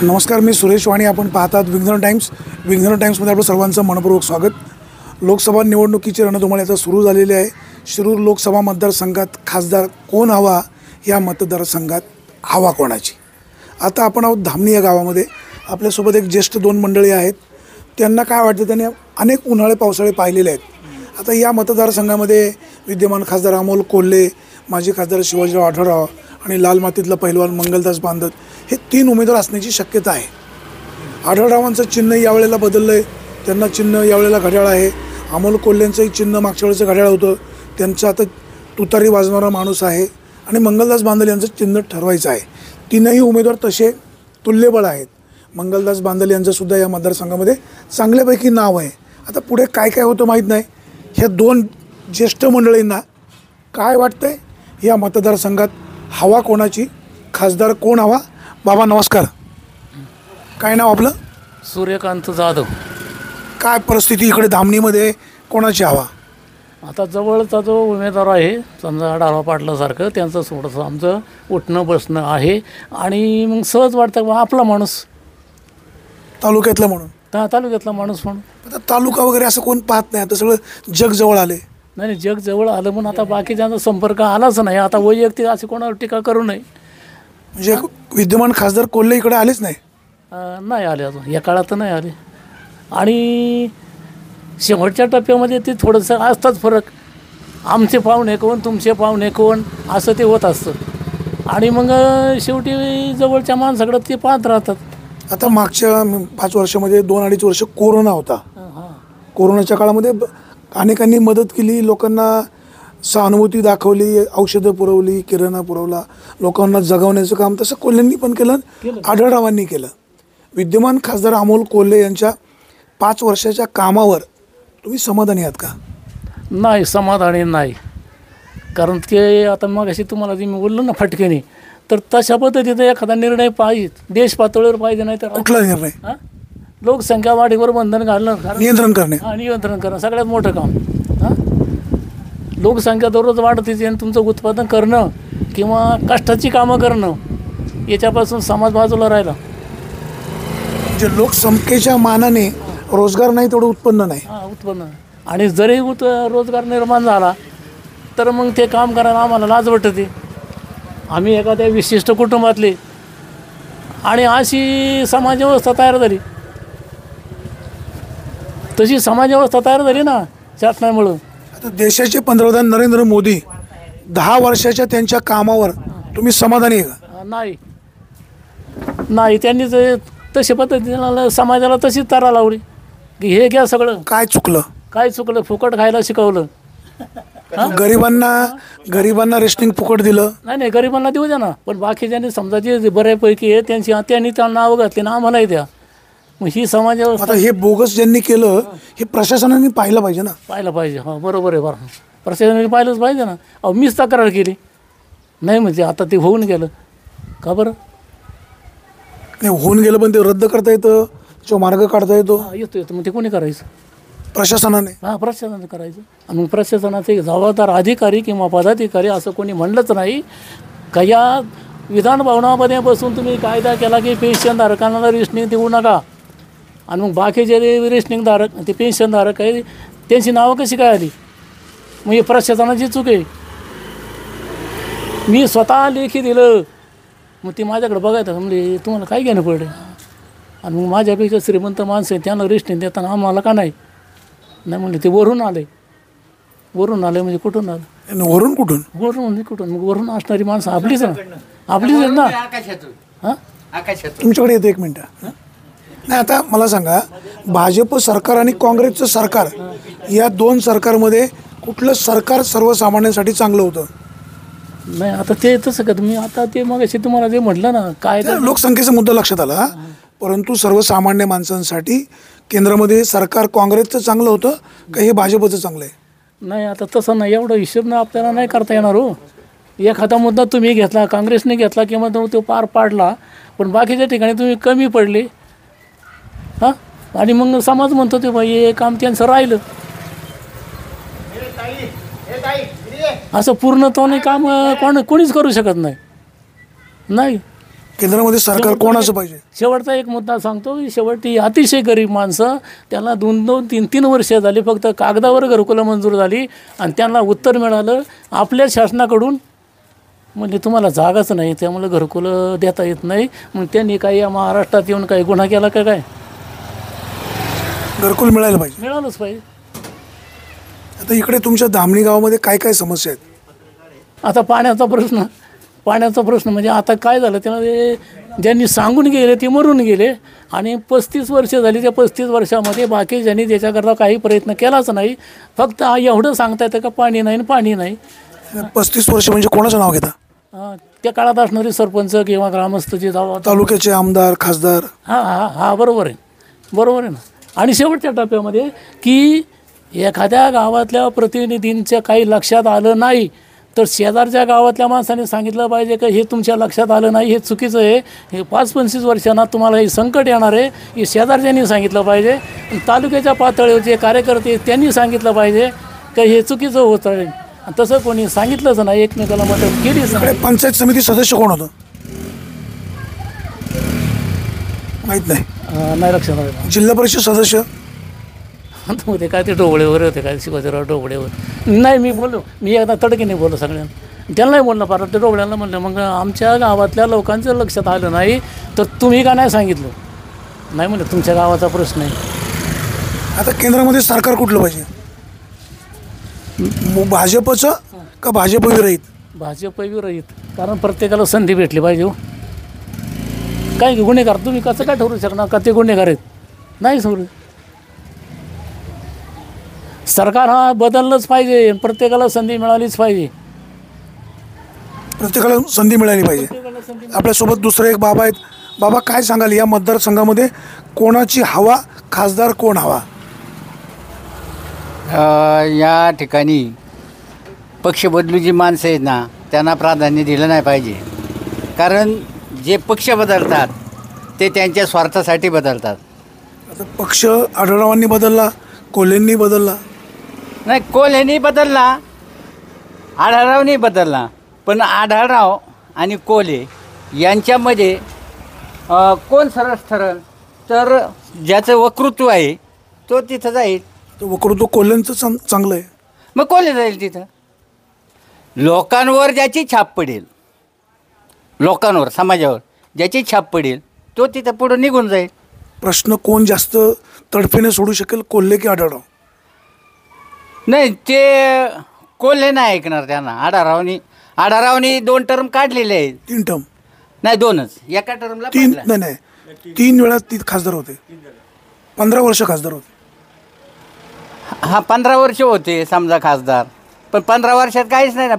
नमस्कार, मी सुरेश वाणी. आपण पाहतात विघ्नर टाइम्स. विघ्नर टाइम्समध्ये आपलं सर्वांचं मनपूर्वक स्वागत. लोकसभा निवडणुकीची रणधुमाळी आता सुरू झालेली आहे. शिरूर लोकसभा मतदारसंघात खासदार कोण हवा, या मतदारसंघात हवा कोणाची? आता आपण आहोत धामणी या गावामध्ये. आपल्यासोबत एक ज्येष्ठ दोन मंडळी आहेत. त्यांना काय वाटतं, त्यांनी अनेक उन्हाळे पावसाळे पाहिलेले आहेत. आता या मतदारसंघामध्ये विद्यमान खासदार अमोल कोल्हे, माजी खासदार शिवाजीराव आढळराव आणि लाल मातीतला पहिलवान मंगलदास बांधत हे तीन उमेदवार असण्याची शक्यता आहे. आढळरावांचं चिन्ह यावेळेला बदललं आहे. त्यांना चिन्ह यावेळेला घड्याळ आहे. अमोल कोल्हेंचंही चिन्ह मागच्या वेळेचं घड्याळ होतं, त्यांचं आता तुतारी वाजवणारा माणूस आहे. आणि मंगलदास बांधल यांचं चिन्ह ठरवायचं आहे. तीनही उमेदवार तसे तुल्यबळ आहेत. मंगलदास बांधल यांचंसुद्धा या मतदारसंघामध्ये चांगल्यापैकी नाव आहे. आता पुढे काय काय होतं माहीत नाही. ह्या दोन ज्येष्ठ मंडळींना काय वाटतंय, या मतदारसंघात हवा कोणाची, खासदार कोण हवा? बाबा नमस्कार. काय नाव आपलं? सूर्यकांत जाधव. काय परिस्थिती इकडे धामणीमध्ये, कोणाची हवा? आता जवळचा जो उमेदवार आहे, समजा डावा पाटलासारखं, त्यांचं थोडंसं आमचं उठणं बसणं आहे. आणि मग सहज वाटतं बा आपला माणूस, तालुक्यातलं म्हणून. तालुक्यातला माणूस म्हणून. आता तालुका वगैरे असं कोण पाहत नाही. आता सगळं जग जवळ आले. नाही, जग जवळ आलं म्हणून आता बाकीच्यांचा संपर्क आलाच नाही. आता वैयक्तिक असे कोणावर टीका करू नये. म्हणजे विद्यमान खासदार कोल्हे इकडे आलेच नाही? नाही आले अजून, या काळात तर नाही आले. आणि शेवटच्या टप्प्यामध्ये ते थोडंसं असताच फरक. आमचे पाहुणे कोण, तुमचे पाहुणे कोण, असं ते होत असतं. आणि मग शेवटी जवळच्या माणसाकडं ते पाहत राहतात. आता मागच्या 5 वर्षामध्ये 2-2.5 वर्ष कोरोना होता. कोरोनाच्या काळामध्ये अनेकांनी मदत केली, लोकांना सहानुभूती दाखवली, औषधं पुरवली, किराणा पुरवला, लोकांना जगवण्याचं काम तसं कोल्हेंनी पण केलं, आढळरावांनी केलं. विद्यमान खासदार अमोल कोल्हे यांच्या 5 वर्षाच्या कामावर तुम्ही समाधानी आहात का? नाही, समाधानी नाही. कारण ते आता मग अशी तुम्हाला जे मी बोललो ना फटकेने, तर तशा पद्धतीचा एखादा निर्णय पाहिजे, देश पातळीवर पाहिजे. नाही तर कुठला निर्णय? लोकसंख्या वाढीवर बंधन घालणं, नियंत्रण करणे. नियंत्रण करणं सगळ्यात मोठं काम. लोकसंख्या दररोज वाढते आणि तुमचं उत्पादन करणं किंवा कष्टाची कामं करणं, याच्यापासून समाज बाजूला राहिला. म्हणजे लोकसंख्येच्या मानाने रोजगार नाही, तेवढं उत्पन्न नाही. उत्पन्न. आणि जरी रोजगार निर्माण झाला तर मग ते काम करायला आम्हाला लाज वाटते. आम्ही एखाद्या विशिष्ट कुटुंबातले, आणि अशी समाजव्यवस्था तयार झाली, तशी समाजव्यवस्था तयार झाली ना शासनामुळं. आता देशाचे पंतप्रधान नरेंद्र मोदी 10 वर्षाच्या त्यांच्या कामावर तुम्ही समाधानी आहे का? नाही, त्यांनी तशी पद्धतीनं समाजाला तशीच तारा लावली की हे घ्या सगळं. काय चुकलं? फुकट खायला शिकवलं. गरिबांना रेशनिंग फुकट दिलं. नाही, गरिबांना देऊ द्या ना, पण बाकीच्यांनी समजा जे बऱ्यापैकी आहे त्यांनी त्यांना नावं घातली ना, आम्हालाही द्या. मग ही समाजावस्था. आता हे बोगस ज्यांनी केलं, हे प्रशासनाने पाहिलं पाहिजे ना. पाहिलं पाहिजे. बरोबर आहे. बरं, प्रशासनाने पाहिलंच पाहिजे ना. मीच तक्रार केली नाही, म्हणजे आता ते होऊन गेलं का? बरं नाही, होऊन गेलं, पण ते रद्द करता येतं, जो मार्ग काढता येतो. येतो. मग ते कोणी करायचं? प्रशासनाने. प्रशासनाने करायचं. आणि मग प्रशासनाचे जबाबदार अधिकारी किंवा पदाधिकारी असं कोणी म्हणलंच नाही का या विधान भवनामध्ये बसून तुम्ही कायदा केला की पेन्शनधारकांना रेशनिंग देऊ नका, आणि मग बाकीचे रेशनिंगधारक, ते पेन्शनधारक आहे, त्यांची नावं कशी काय आली? मग हे प्रशासनाची चूक आहे. मी स्वतः लेखी दिलं, मग ते माझ्याकडे बघायचं म्हणजे तुम्हाला काय घेणं पडलं. आणि मग माझ्यापेक्षा श्रीमंत माणसं आहे, त्यांना रेशनिंग देताना आम्हाला का नाही म्हणले. ते वरून आले म्हणजे कुठून आलं? वरून कुठून? मग वरून असणारी माणसं आपलीच ना. तुमच्याकडे येतो 1 मिनटं. नाही, आता मला सांगा, भाजप सरकार आणि काँग्रेसचं सरकार, या 2 सरकारमध्ये कुठलं सरकार सर्वसामान्यांसाठी चांगलं होतं? नाही, आता ते तसं का तुम्ही आता ते मग असे तुम्हाला जे म्हटलं ना, काय लोकसंख्येचा मुद्दा लक्षात आला, परंतु सर्वसामान्य माणसांसाठी केंद्रामध्ये सरकार काँग्रेसचं चांगलं होतं का हे भाजपचं चांगलं आहे? नाही, आता तसं नाही, एवढं हिशोब आपल्याला नाही करता येणार हो. एखादा मुद्दा तुम्ही घेतला, काँग्रेसने घेतला किंवा तो पार पाडला, पण बाकीच्या ठिकाणी तुम्ही कमी पडले. आणि मग समाज म्हणतो ते बाई हे काम त्यांचं राहिलं. असं पूर्णत्वाने काम कोणीच करू शकत नाही. केंद्रामध्ये सरकार कोणाचं पाहिजे? शेवटचा एक मुद्दा सांगतो की शेवटी अतिशय गरीब माणसं, त्यांना 2-2, 3-3 वर्ष झाली फक्त कागदावर घरकुलं मंजूर झाली आणि त्यांना उत्तर मिळालं आपल्या शासनाकडून म्हणजे तुम्हाला जागाच नाही, त्यामुळे घरकुलं देता येत नाही. मग त्यांनी काही या महाराष्ट्रात येऊन काही गुन्हा केला का काय? घरकुल मिळायला पाहिजे. मिळालंच पाहिजे. आता इकडे तुमच्या धामणी गावामध्ये काय काय समस्या आहेत? आता पाण्याचा प्रश्न म्हणजे आता काय झालं, त्यांना ते ज्यांनी सांगून गेले ते मरून गेले आणि 35 वर्ष झाली. त्या 35 वर्षामध्ये बाकी ज्यांनी त्याच्याकरता काही प्रयत्न केलाच नाही. फक्त एवढं सांगता येतं का पाणी नाही, पाणी नाही. 35 वर्ष म्हणजे कोणाचं नाव घेता? त्या काळात असणारे सरपंच किंवा ग्रामस्थचे तालुक्याचे आमदार, खासदार. हा बरोबर आहे ना. आणि शेवटच्या टप्प्यामध्ये की एखाद्या गावातल्या प्रतिनिधींच्या काही लक्षात आलं नाही तर शेजारच्या गावातल्या माणसाने सांगितलं पाहिजे की हे तुमच्या लक्षात आलं नाही, हे चुकीचं आहे, हे 5-25 वर्षांना तुम्हाला हे संकट येणार आहे, हे शेजारच्यांनी सांगितलं पाहिजे. तालुक्याच्या पातळीवरचे कार्यकर्ते त्यांनी सांगितलं पाहिजे की हे चुकीचं होत आहे. तसं कोणी सांगितलंच नाही, एकमेकाला मदत केलीच नाही. पंचायत समिती सदस्य कोण होतं माहित नाही? नाही लक्षात आलं. जिल्हा परिषद सदस्य होते काय ते डोबळेवर होते काय, शिवाजीराव डोबळेवर. नाही मी एकदा तडकीने बोललो सगळ्यांना. त्यांना नाही बोलणं पार, ते डोबळ्यांना म्हणलं मग आमच्या गावातल्या लोकांचं लक्षात आलं नाही तर तुम्ही का नाही सांगितलं? नाही म्हणलं तुमच्या गावाचा प्रश्न आहे. आता केंद्रामध्ये सरकार कुठलं पाहिजे? भाजपचं का भाजप विरहित? भाजप विरहित. कारण प्रत्येकाला संधी भेटली पाहिजे. हो काय गुन्हेगार तुम्ही कसं काय ठरवू शकणार का ते गुन्हेगार आहेत? नाही समोर सरकार हा बदललंच पाहिजे, प्रत्येकाला संधी मिळालीच पाहिजे. प्रत्येकाला संधी मिळाली पाहिजे. आपल्यासोबत दुसरे एक बाबा आहेत. बाबा काय सांगाल, या मतदारसंघामध्ये कोणाची हवा, खासदार कोण हवा? या ठिकाणी पक्ष बदलू जी माणसं आहेत ना त्यांना प्राधान्य दिलं नाही पाहिजे. कारण जे पक्ष बदलतात ते त्यांच्या स्वार्थासाठी बदलतात. आता पक्ष आढळरावांनी बदलला, कोल्हेंनी बदलला. नाही, कोल्हेंनी बदलला, आढळरावनी बदलला, पण आढळराव आणि कोल्हे यांच्यामध्ये कोण सरस ठरल तर ज्याचं वक्तृत्व आहे तो तिथं जाईल. तर वक्तृत्व कोल्हेंचं चांगलं आहे, मग कोल्हे जाईल तिथं. लोकांवर ज्याची छाप पडेल, लोकांवर समाजावर ज्याची छाप पडेल तो तिथं पुढं निघून जाईल. प्रश्न कोण जास्त तडफेने सोडू शकेल, कोल्हे की आढळराव? नाही, ते कोल्हे नाही ऐकणार. त्यांना आढळरावनी 2 टर्म काढलेले आहेत. 3 टर्म नाही, 2च. एका टर्मला 3 नाही 3 वेळा ती खासदार होते. 15 वर्ष खासदार होते. हा 15 वर्ष होते समजा खासदार, पण 15 वर्षात काहीच नाही ना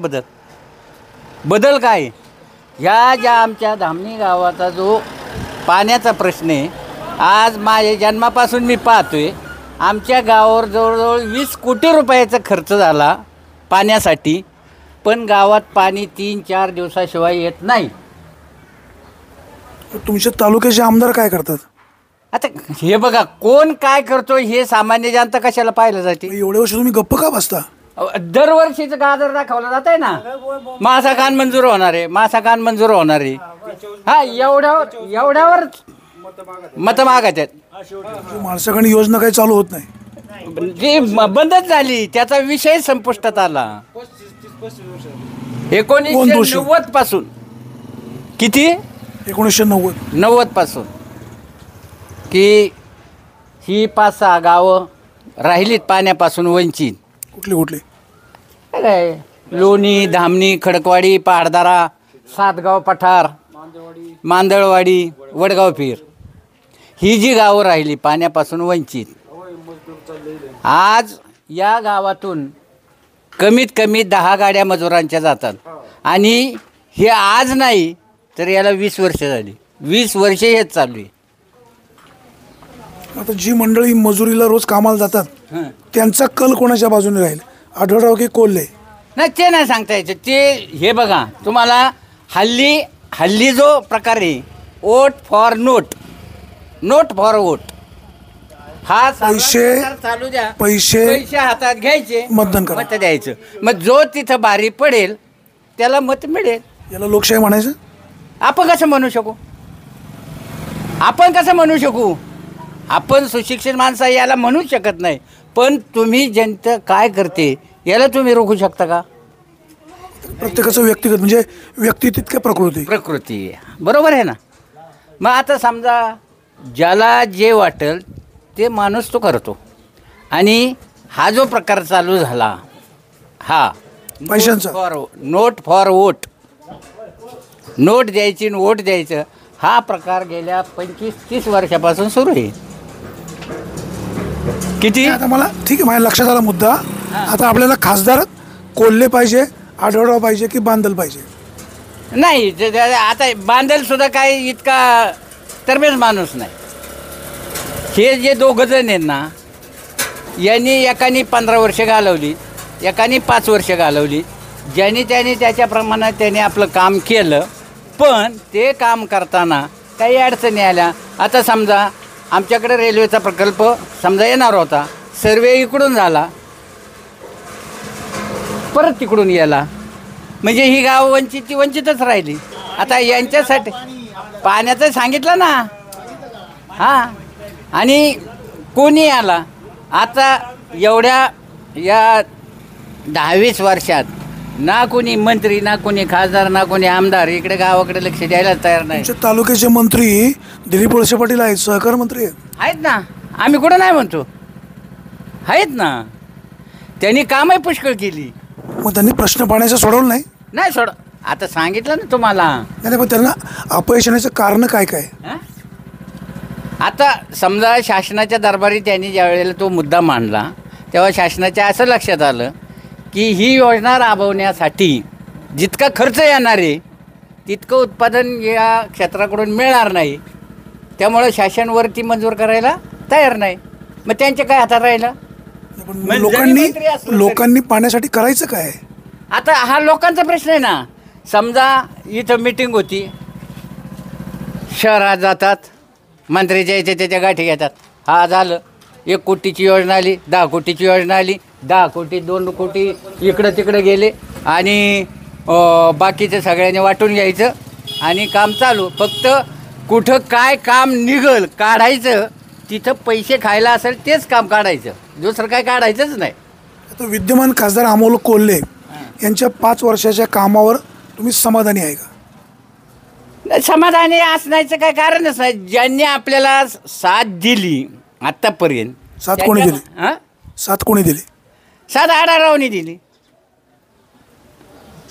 बदल काय? ह्या ज्या आमच्या धामणी गावाचा जो पाण्याचा प्रश्न आहे, आज माझ्या जन्मापासून मी पाहतोय आमच्या गावावर जवळजवळ 20 कोटी रुपयाचा खर्च झाला पाण्यासाठी, पण गावात पाणी 3-4 दिवसाशिवाय येत नाही. तुमच्या तालुक्याचे आमदार काय करतात? आता हे बघा, कोण काय करतो हे सामान्य जनता कशाला पाहिलं जाते? एवढ्या वर्ष तुम्ही गप्प का बसता? दरवर्षीचं गाजर दाखवलं जात आहे ना, मासा कान मंजूर होणार आहे. हा, एवढ्यावर मतं मागत आहेत. माणसाकडे योजना काही चालू होत नाही, जी बंदच झाली, त्याचा विषय संपुष्टात आला 1990 पासून. किती? 1990 पासून की ही 5-6 गावं राहिलीत पाण्यापासून वंचित. कुठली? काय, लोणी, धामणी, खडकवाडी, पहाडदारा, सातगाव पठार, मांदळवाडी, वडगाव पीर, ही जी गावं राहिली पाण्यापासून वंचित. आज या गावातून कमीत कमी 10 गाड्या मजुरांच्या जातात आणि हे आज नाही तर याला 20 वर्ष झाली. 20 वर्षे हेच चालू आहे. आता जी मंडळी मजुरीला रोज कामाला जातात त्यांचा कल कोणाच्या बाजूने राहील, आढळराव की कोल्हे? नाही, ते नाही सांगता यायचं. ते हे बघा, तुम्हाला हल्ली जो प्रकार आहे, vote for note for vote, हा पैसे चालू द्या. पैसे हातात घ्यायचे, मतदान करा, मत द्यायचं. मग जो तिथं बारी पडेल त्याला मत मिळेल. याला लोकशाही म्हणायचं? आपण कसं म्हणू शकू? आपण कसं म्हणू शकू? आपण सुशिक्षित माणसं याला म्हणूच शकत नाही. पण तुम्ही जनता काय करते याला तुम्ही रोखू शकता का? प्रत्येकाचं व्यक्तिगत म्हणजे व्यक्ती तितक्या प्रकृती बरोबर आहे ना. मग आता समजा ज्याला जे वाटेल ते माणूस तो करतो. आणि हा जो प्रकार चालू झाला हा पैशांचा नोट फॉर वोट, नोट द्यायची वोट द्यायचं, हा प्रकार गेल्या 25-30 वर्षापासून सुरू आहे. किती आता मला ठीक आहे, माझ्या लक्षात आला मुद्दा. आता आपल्याला खासदार कोल्हे पाहिजे, आढळराव पाहिजे की बांदल पाहिजे? नाही आता बांधल सुद्धा काही इतका तरबेज माणूस नाही. हे जे दोघं जण आहेत ना, यांनी एकाने 15 वर्ष घालवली, एकाने 5 वर्ष घालवली. ज्यांनी त्यांनी त्याच्याप्रमाणे त्याने आपलं काम केलं. पण ते काम करताना काही अडचणी आल्या. आता समजा आमच्याकडे रेल्वेचा प्रकल्प समजा येणार होता, सर्वे इकडून झाला, परत तिकडून गेला, म्हणजे ही गाव वंचितच राहिली. आता यांच्यासाठी पाण्याचं सांगितलं ना. हां, आणि कोणी आला आता एवढ्या या 10-20 वर्षात ना कोणी मंत्री, ना कोणी खासदार, ना कोणी आमदार इकडे गावाकडे लक्ष द्यायला तयार नाही. तुमच्या तालुक्याचे मंत्री दिलीप वळसे पाटील आहेत, सहकार मंत्री आहेत ना. आम्ही कुठं नाही म्हणतो, आहेत ना. त्यांनी कामही पुष्कळ केली. मग त्यांनी प्रश्न पाण्याचा सोडवलं नाही सोड. आता सांगितलं ना तुम्हाला. नाही, पण त्यांना अपयश येण्याचं कारण काय काय? आता समजा शासनाच्या दरबारी त्यांनी ज्या वेळेला तो मुद्दा मांडला तेव्हा शासनाच्या असं लक्षात आलं की ही योजना राबवण्यासाठी जितका खर्च येणार आहे तितकं उत्पादन या क्षेत्राकडून मिळणार नाही. त्यामुळं शासनवरती मंजूर करायला तयार नाही. मग त्यांच्या काय हातात राहिलं? लोकांनी पाण्यासाठी करायचं काय? आता हा लोकांचा प्रश्न आहे ना. समजा इथं मीटिंग होती, शहरात जातात, मंत्र्याच्या याच्या त्याच्या गाठी घेतात. हा झालं, 1 कोटीची योजना आली, 10 कोटीची योजना आली, 10 कोटी 2 कोटी इकडं तिकडं गेले आणि बाकीचं सगळ्यांनी वाटून घ्यायचं आणि काम चालू. फक्त कुठं काय काम निघल काढायचं, तिथं पैसे खायला असेल तेच काम काढायचं, दुसरं काय काढायचंच नाही. आता विद्यमान खासदार अमोल कोल्हे यांच्या 5 वर्षाच्या कामावर तुम्ही समाधानी आहे का? समाधानी असण्याचं काय कारणच नाही. ज्यांनी आपल्याला साथ दिली आत्तापर्यंत. साथ कोणी दिली? साथ कोणी दिली? साथ आढळरावनी दिली.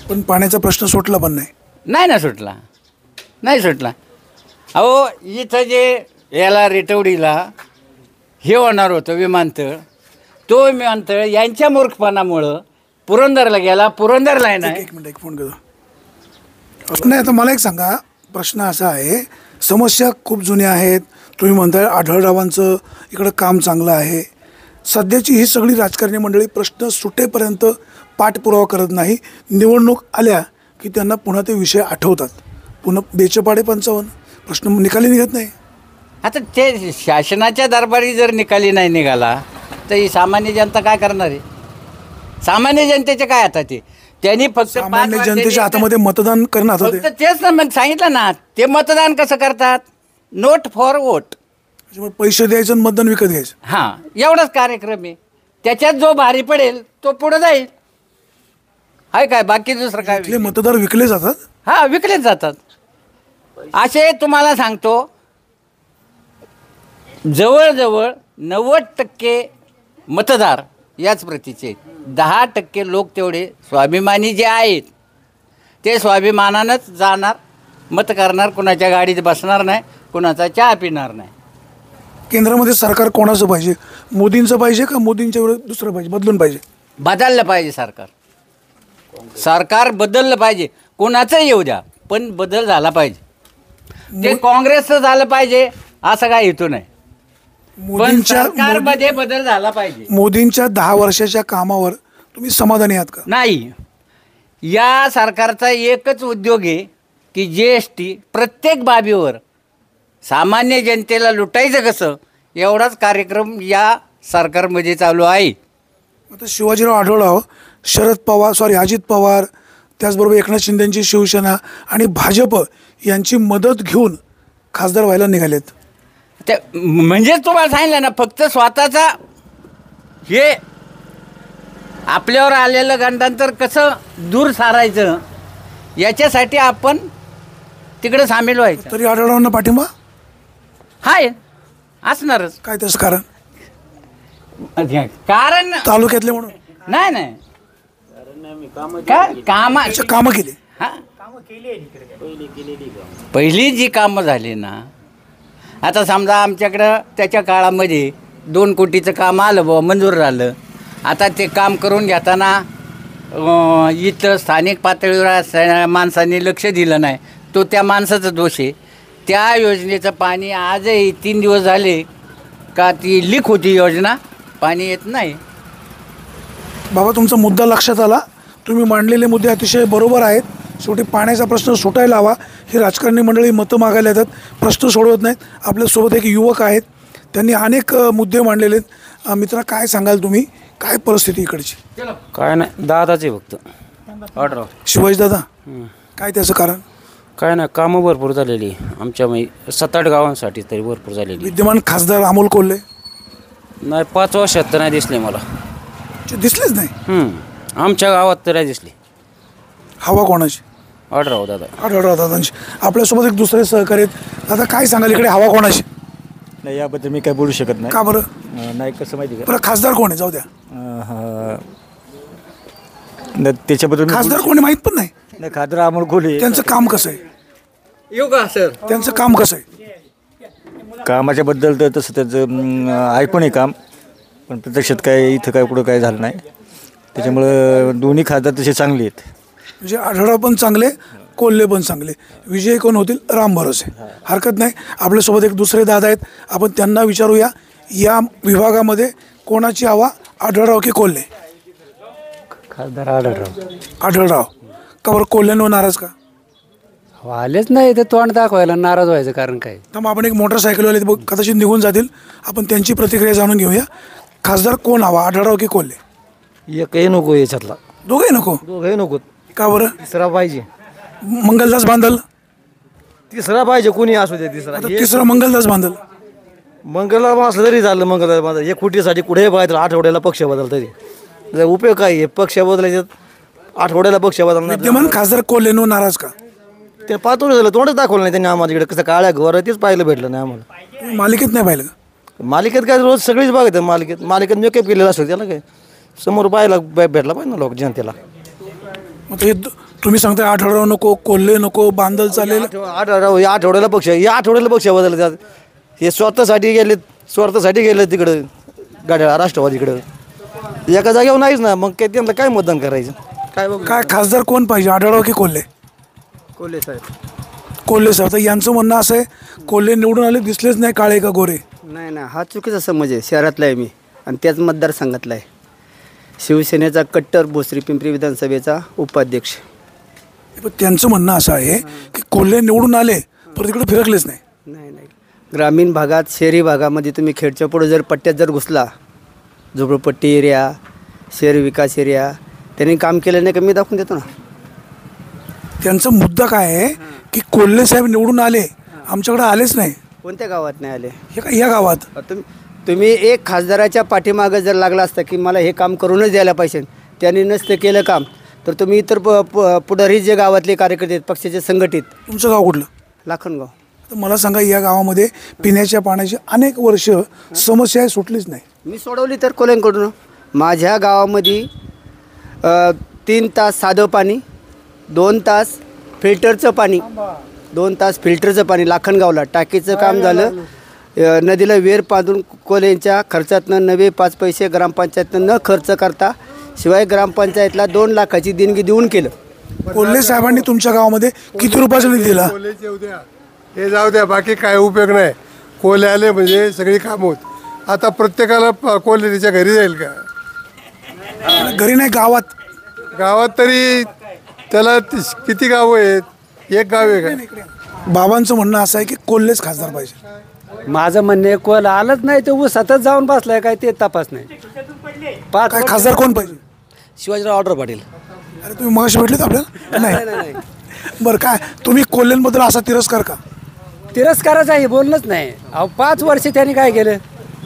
पण पाण्याचा प्रश्न सुटला पण नाही ना सुटला, नाही सुटला. अहो इथं जे याला रेटवडीला हे होणार होतं विमानतळ, तो विमानतळ यांच्या मूर्खपणामुळं पुरंदरला गेला. पुरंदरला आहे ना. एक मिनिट, एक फोन करतो. नाही, आता मला एक सांगा, प्रश्न असा आहे, समस्या खूप जुन्या आहेत. तुम्ही म्हणताय आढळरावांचं इकडं काम चांगलं आहे. सध्याची ही सगळी राजकारणी मंडळी प्रश्न सुटेपर्यंत पाठपुरावा करत नाही. निवडणूक आल्या की त्यांना पुन्हा ते विषय आठवतात. पुन्हा बेचपाडे 55 प्रश्न निकाली निघत नाही. आता ते शासनाच्या दरबारी जर निकाली नाही निघाला तर ही सामान्य जनता काय करणार आहे? सामान्य जनतेचे काय आता ते त्यांनी फक्त सामान्य जनतेच्या हातामध्ये मतदान करणं आता फक्त तेच ना. मग सांगितलं ना, ते मतदान कसं करतात? Note for vote. पैसे द्यायचं आणि मतदान विकत घ्यायचं. हां, एवढाच कार्यक्रम आहे. त्याच्यात जो भारी पडेल तो पुढे जाईल. आहे काय बाकी दुसरं काय? मतदार विकले जातात. हां, विकलेच जातात. असे तुम्हाला सांगतो, जवळजवळ 90% मतदार याच प्रतीचे. 10% लोक तेवढे स्वाभिमानी जे आहेत ते स्वाभिमानानंच जाणार, मत करणार, कुणाच्या गाडीत बसणार नाही, कुणाचा चहा पिणार नाही. केंद्रामध्ये सरकार कोणाचं पाहिजे? मोदींचं पाहिजे का मोदींच्या विरोधात दुसरं पाहिजे? बदलून पाहिजे? बदललं पाहिजे सरकार. सरकार बदललं पाहिजे. कोणाचंही येऊ द्या, पण बदल झाला पाहिजे. ते काँग्रेसचं झालं पाहिजे असं काय हेतू नाही. पण सरकारमध्ये बदल झाला पाहिजे. मोदींच्या 10 वर्षाच्या कामावर तुम्ही समाधानी आहात का? नाही. या सरकारचा एकच उद्योग आहे की GST प्रत्येक बाबीवर सामान्य जनतेला लुटायचं कसं, एवढाच कार्यक्रम या सरकारमध्ये चालू आहे. आता शिवाजीराव आढळराव, अजित पवार, त्याचबरोबर एकनाथ शिंदेंची शिवसेना आणि भाजप यांची मदत घेऊन खासदार व्हायला निघालेत. ते म्हणजेच तुम्हाला सांगितलं ना, फक्त स्वतःचा हे आपल्यावर आलेलं गंडांतर कसं दूर सारायचं याच्यासाठी आपण तिकडे सामील व्हायचं. तरी आढळरावांना पाठिंबा हाय असणारच. काय त्याचं कारण? कारण तालुक्यातले म्हणून नाही नाही काय कामा अच्छा, कामं केली. हा पहिली जी कामं झाली ना, आता समजा आमच्याकडं त्याच्या काळामध्ये 2 कोटीचं काम आलं बुवा, मंजूर झालं. आता ते काम करून घेताना इथं स्थानिक पातळीवर माणसांनी लक्ष दिलं नाही, तो त्या माणसाचा दोष आहे. त्या योजनेचं पाणी आजही 3 दिवस झाले का ती लीक होती योजना, पाणी येत नाही. बाबा तुमचा मुद्दा लक्षात आला. तुम्ही मांडलेले मुद्दे अतिशय बरोबर आहेत. शेवटी पाण्याचा प्रश्न सुटायला हवा. ही राजकारणी मंडळी मतं मागायला येतात, प्रश्न सोडवत नाहीत. आपल्यासोबत एक युवक आहेत, त्यांनी अनेक मुद्दे मांडलेले आहेत. मित्रा, काय सांगाल तुम्ही? काय परिस्थिती इकडची? काय नाही, दादाचे फक्त ऑर्डर. शिवाजी दादा, काय त्याचं कारण? काय नाही, कामं भरपूर झालेली आमच्या 7-8 गावांसाठी तरी भरपूर झालेली. विद्यमान खासदार अमोल कोल्हे नाही, 5 वर्षात तर नाही दिसले मला. दिसलेच नाही. आमच्या गावात तर नाही दिसली. हवा कोणाची? ऑर्डर हो दादा. आढळराव दादांची. आपल्यासोबत एक दुसरे सहकारी आहेत. दादा, काय सांगाल इकडे हवा कोणाची? नाही, याबद्दल मी काय बोलू शकत नाही. का बरं? नाही, कसं माहिती का, बरं, खासदार कोण आहे? जाऊ द्या. त्याच्याबद्दल खासदार कोणी माहीत पण नाही. नाही, खासदार अमोल कोल्हे. त्यांचं काम कसं आहे? येऊ का सर? त्यांचं काम कसं आहे? कामाच्या बद्दल तर तसं त्याचं आहे पण आहे काम, पण प्रत्यक्षात काय इथं काय पुढं काय झालं नाही. त्याच्यामुळं दोन्ही खासदार तसे चांगले आहेत. म्हणजे आढळराव पण चांगले, कोल्हे पण चांगले. विजय कोण होतील? राम भरोसे. हरकत नाही. आपल्यासोबत एक दुसरे दादा आहेत, आपण त्यांना विचारूया. या विभागामध्ये कोणाची हवा, आढळराव की कोल्हे? खासदार आढळराव. आढळराव. का बरं? कोल्हेंवर नाराज का? आलेच नाही ते तोंड दाखवायला, नाराज व्हायचं कारण काय? तर मग आपण एक मोटरसायकलवाले बघ, कदाचित निघून जातील, आपण त्यांची प्रतिक्रिया जाणून घेऊया. खासदार कोण हवा, आढळराव की कोल्हे? एकही नको याच्यातला, दोघंही नको. दोघंही नको. का बरं? तिसरा पाहिजे. मंगलदास बांधल. तिसरा पाहिजे, कोणी असू दे तिसरा. आता तिसरा मंगलदास बांधल. मंगळवार असलं तरी झालं. मंगळवार माझा एक कुठेसाठी कुठेही पाहिजे, आठवड्याला पक्ष बदल तरी त्याचा उपयोग काय आहे? पक्ष बदलायच्यात, आठवड्याला पक्ष बदलणार. विद्यमान खासदार कोल्हेंवर नाराज का? ते पाहतो झालं, तोंडच दाखवलं नाही त्यांनी आम्हाला. इकडे कसं काळ्या घर तेच पाहिलं भेटलं नाही आम्हाला. तुम्ही मालिकेत नाही पाहिलं का? मालिकेत काय रोज सगळीच बघत मालिकेत मेकअप केलेलं असतं, त्याला काय समोर पाहायला भेटला पाहिजे ना लोक जनतेला. मग हे तुम्ही सांगताय आढळराव नको, कोल्हे नको, बांधल चालेल. या आठवड्याला पक्ष बदलतात. हे स्वार्थासाठी गेले तिकडं गाड्या राष्ट्रवादीकडं. एका जागेवर नाहीच ना, मग काय त्यांना काय मतदान करायचं? काय खासदार कोण पाहिजे, आढळराव की कोल्हे? कोल्हे साहेब. कोल्हे सर. तर यांचं म्हणणं असं आहे, कोल्हे निवडून आले, दिसलेच नाही काळे का गोरे. नाही ना, हा चुकीचा समज आहे. शहरातला आहे मी आणि त्याच मतदारसंघातला आहे. शिवसेनेचा कट्टर भोसरी पिंपरी विधानसभेचा उपाध्यक्ष. पण त्यांचं म्हणणं असं आहे की कोल्हे निवडून आले पण तिकडे फिरकलेच नाही. नाही, ग्रामीण भागात, शहरी भागामध्ये तुम्ही खेडच्या पुढे जर पट्ट्यात जर घुसला, झोपडपट्टी एरिया, शहर विकास एरिया, त्यांनी काम केलं नाही का मी दाखवून देतो ना. त्यांचा मुद्दा काय आहे की कोल्हे साहेब निवडून आले, आमच्याकडे आलेच नाही. कोणत्या गावात नाही आले? हे का या गावात? तुम्ही एक खासदाराच्या पाठीमागं जर लागला असता की मला हे काम करूनच द्यायला पाहिजे, त्यांनी नसतं केलं काम, तर तुम्ही इतर पुढारी जे गावातले कार्यकर्ते आहेत पक्षाचे संघटित. तुमचं गाव कुठलं? लाखनगाव. तर मला सांगा, या गावामध्ये पिण्याच्या पाण्याची अनेक वर्ष समस्या सुटलीच नाही. मी सोडवली तर कोल्ह्यांकडून. माझ्या गावामध्ये 3 तास साधं पाणी, 2 तास फिल्टरचं पाणी, 2 तास फिल्टरचं पाणी लाखनगावला. टाकीचं काम झालं, नदीला वेर बांधून कोल्ह्यांच्या खर्चातनं नवे 5 पैसे ग्रामपंचायतनं न खर्च करता, शिवाय ग्रामपंचायतला 2 लाखाची देणगी देऊन केलं. कोल्हे साहेबांनी तुमच्या गावामध्ये किती रुपयाचा निधी दिला? हे जाऊ द्या, बाकी काय उपयोग नाही. कोल्हे आले म्हणजे सगळी कामं होत. आता प्रत्येकाला कोल्हे त्याच्या घरी जाईल का? घरी नाही, गावात. गावात तरी त्याला किती गावं आहेत? एक गाव आहे का? बाबांचं म्हणणं असं आहे की कोल्हेच खासदार पाहिजे. माझं म्हणणं आहे, कोल आलंच नाही तर सतत जाऊन बसलाय, काय ते तपास नाही. काय खासदार कोण पाहिजे? शिवाजीराव ऑर्डर पाटील. अरे तुम्ही मगाशी भेटलेत आपल्याला? नाही. बरं, काय तुम्ही कोल्हेंबद्दल असा तिरस्कार का? तिरस्काराचं आहे, बोलणंच नाही. अहो 5 वर्ष त्यांनी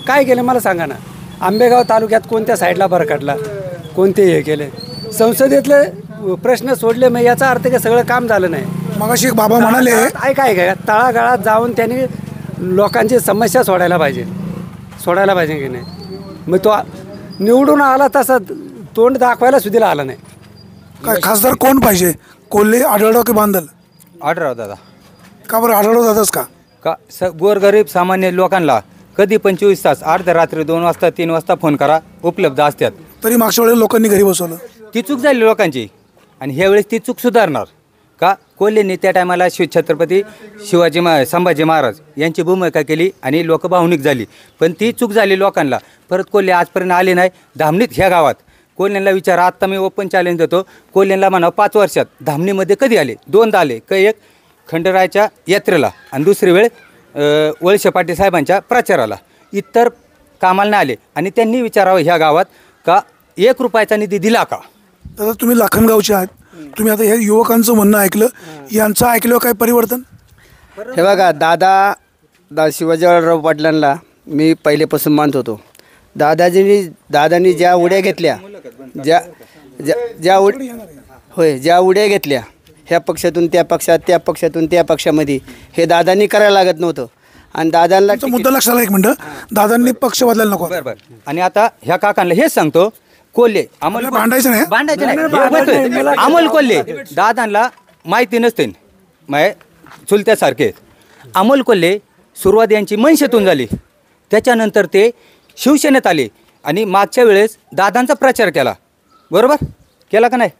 काय केलं मला सांगा ना. आंबेगाव तालुक्यात कोणत्या साईडला भरकटला, कोणते हे केले, संसदेतले प्रश्न सोडले, मग याचा अर्थ का सगळं काम झालं नाही. मगाशी एक बाबा म्हणाले काय तळागाळात जाऊन त्यांनी लोकांची समस्या सोडायला पाहिजे की नाही. मग तो निवडून आला तसा तोंड दाखवायला सुद्धा आला नाही. काय खासदार कोण पाहिजे, कोल्हे, आढळराव की बांदल? आढळराव दादा. का बरं आढळराव दादाच का? का गोरगरीब सामान्य लोकांना कधी 25 तास, अर्ध्या रात्री 2 वाजता 3 वाजता फोन करा, उपलब्ध असतात. तरी मागच्या वेळेला लोकांनी घरी बसवलं. ती चूक झाली लोकांची आणि ह्यावेळेस ती चूक सुधारणार का? कोल्हेंनी त्या टायमाला छत्रपती संभाजी महाराज यांची भूमिका केली आणि लोक भावनिक झाली, पण ती चूक झाली लोकांना. परत कोल्हे आजपर्यंत आले नाही धामणीत. ह्या गावात कोल्हेंना विचारा, आत्ता मी ओपन चॅलेंज देतो, कोल्हेंना म्हणा 5 वर्षात धामणीमध्ये कधी आले? 2दा आले. एक खंडरायाच्या यात्रेला आणि दुसरी वेळ वळसे पाटील साहेबांच्या प्रचाराला. इतर कामाला नाही आले. आणि त्यांनी विचारावं ह्या गावात का 1 रुपयाचा निधी दिला का? दादा तुम्ही लाखनगावचे आहात, तुम्ही आता ह्या युवकांचं म्हणणं ऐकलं, यांचं ऐकल्यावर काय परिवर्तन? हे बघा, शिवाजीराव पाटलांना मी पहिलेपासून मानत होतो. दादांनी ज्या उड्या घेतल्या, ज्या उड्या घेतल्या ह्या पक्षातून त्या पक्षात, त्या पक्षातून त्या पक्षामध्ये, हे दादांनी करायला लागत नव्हतं. आणि दादांना मुद्दा लक्षात आला. एक मिनटं, दादांनी पक्ष बदलायला नको. बरं. आणि आता ह्या काकांना हेच सांगतो, कोल्हे अमोल भांडायचं नाही. अमोल कोल्हे दादांना माहिती नसते, चुलत्यासारखे. अमोल कोल्हे सुरुवात यांची मनसेतून झाली, त्याच्यानंतर ते शिवसेनेत आले आणि मागच्या वेळेस दादांचा प्रचार केला. बरोबर केला का नाही?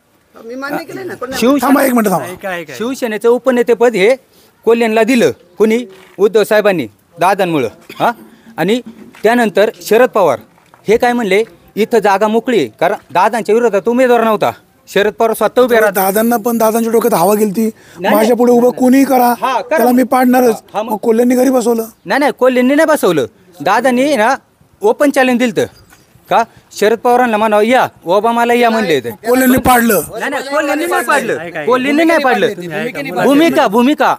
शिवसेनेचं उपनेतेपद हे कोल्हेंना दिलं. कुणी? उद्धव साहेबांनी, दादांमुळं. हां. आणि त्यानंतर शरद पवार हे काय म्हणले, इथं जागा मोकळी आहे, कारण दादांच्या विरोधात उमेदवार नव्हता. शरद पवार स्वतः उभे राहतात. दादांना पण दादांच्या डोक्यात हवा गेलती, माझ्या पुढे उभं कोणी करा त्याला मी पाडणारच. मग कोल्हेंनी घरी बसवलं. नाही, कोल्हेंनी नाही बसवलं. दादांनी ना ओपन चॅलेंज दिलं का शरद पवारांना म्हणावं या, ओबामाला या म्हणले. कोल्हेंनी पाडलं. कोल्हेंनी नाही पाडलं. भूमिका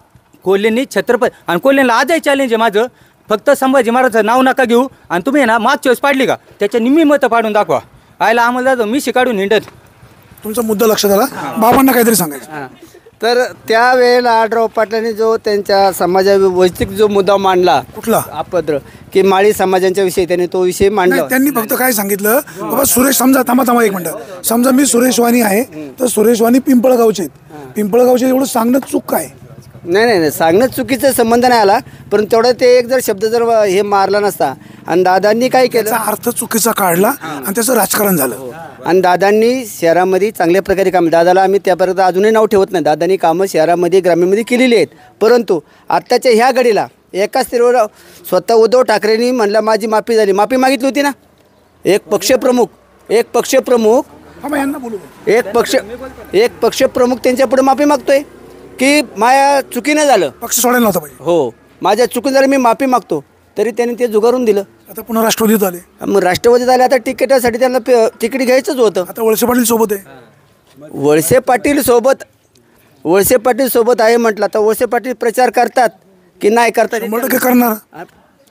कोल्हेंनी छत्रपती. आणि कोल्हेंना आजही चॅलेंज आहे माझं, फक्त संभाजी महाराजांचं नाव नका घेऊ. आणि तुम्ही ना मागच्या वेळेस पाडली का, त्याच्या निम्मी मतं पाडून दाखवा. आयला आम्हाला जातो मी शिकाडून हिंडत. तुमचा मुद्दा लक्षात आला. बाबांना काहीतरी सांगायचं. तर त्यावेळेला आढळराव पाटलांनी जो त्यांच्या वैयक्तिक जो मुद्दा मांडला, कुठला? अपद्र की माळी समाजांच्या विषयी, त्यांनी तो विषय मांडला. त्यांनी फक्त काय सांगितलं, बाबा सुरेश, समजा थांबा एक मिनटं, समजा मी सुरेश वाणी आहे, तर सुरेश वाणी पिंपळगावचे आहेत. पिंपळगावचे एवढं सांगणं चूक काय? नाही, सांगणं चुकीचा संबंध नाही आला, पण तेवढं ते एक जर शब्द जर हे मारला नसता. आणि दादांनी काय केलं, अर्थ चुकीचा काढला आणि त्याचं राजकारण झालं. आणि दादांनी शहरामध्ये चांगल्या प्रकारे काम, दादाला आम्ही त्यापर्यंत अजूनही नाव ठेवत नाही, दादांनी कामं शहरामध्ये ग्रामीणमध्ये केलेली आहेत. परंतु आत्ताच्या ह्या घडीला एका स्थितीवर स्वतः उद्धव ठाकरेंनी म्हणलं माझी माफी झाली. माफी मागितली होती ना. एक पक्षप्रमुख त्यांच्या पुढे माफी मागतोय की माझ्या चुकीनं झालं, पक्ष सोडायला नव्हता पाहिजे. हो, माझ्या चुकीनं झालं, मी माफी मागतो. तरी त्यांनी ते जुगारून दिलं. आता पुन्हा राष्ट्रवादीत आले. मग राष्ट्रवादीत आले, आता तिकिटासाठी त्यांना तिकीट घ्यायचंच होतं. आता वळसे पाटील सोबत आहे. वळसे पाटील सोबत आहे म्हटलं, तर वळसे पाटील प्रचार करतात की नाही करतात? 100% करणार.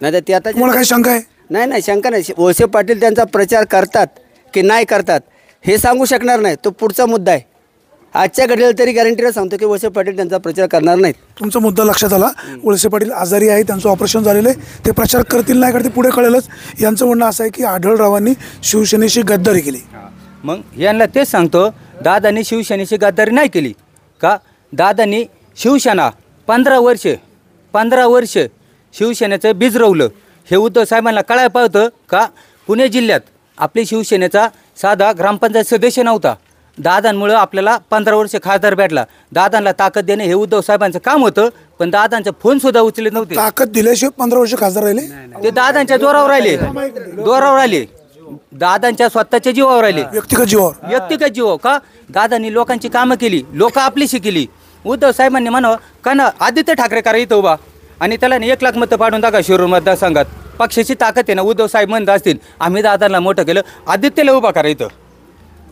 नाही तर ते आता तुम्हाला काही शंका आहे? नाही, शंका नाही. वळसे पाटील त्यांचा प्रचार करतात की नाही करतात हे सांगू शकणार नाही. तो पुढचा मुद्दा आहे. आजच्या घडीला तरी गॅरंटीला सांगतो की वळसे पाटील त्यांचा प्रचार करणार नाहीत. तुमचा मुद्दा लक्षात आला. वळसे पाटील आजारी आहे, त्यांचं ऑपरेशन झालेलं आहे, ते प्रचार करतील नाही करतील पुढे कळेलच. यांचं म्हणणं असं आहे की आढळरावांनी शिवसेनेशी गद्दारी केली. मग यांना तेच सांगतो, दादांनी शिवसेनेची गद्दारी नाही केली का? दादांनी शिवसेना 15 वर्ष शिवसेनेचं बीज रोवलं. हे उद्धव साहेबांना कळायला पाहतं का? पुणे जिल्ह्यात आपली शिवसेनेचा साधा ग्रामपंचायत सदस्य नव्हता. दादांमुळं आपल्याला 15 वर्ष खासदार भेटला. दादांना ताकद देणे हे उद्धव साहेबांचं काम होतं, पण दादांचे फोन सुद्धा उचलत नव्हते. ताकद दिल्याशिवाय 15 वर्ष खासदार राहिले. ते दादांच्या जोरावर राहिले. दादांच्या स्वतःच्या जीवावर राहिले, व्यक्तिगत जीवावर का? दादांनी लोकांची कामं केली, लोक आपलीशी केली. उद्धव साहेबांनी म्हणावं का ना, आदित्य ठाकरे करा इथं उभा आणि त्याला 1 लाख मतं पाडून टाका शिरूर मतदारसंघात. पक्षाची ताकद आहे ना. उद्धव साहेब म्हणत असतील आम्ही दादांना मोठं केलं, आदित्यला उभा करा इथं.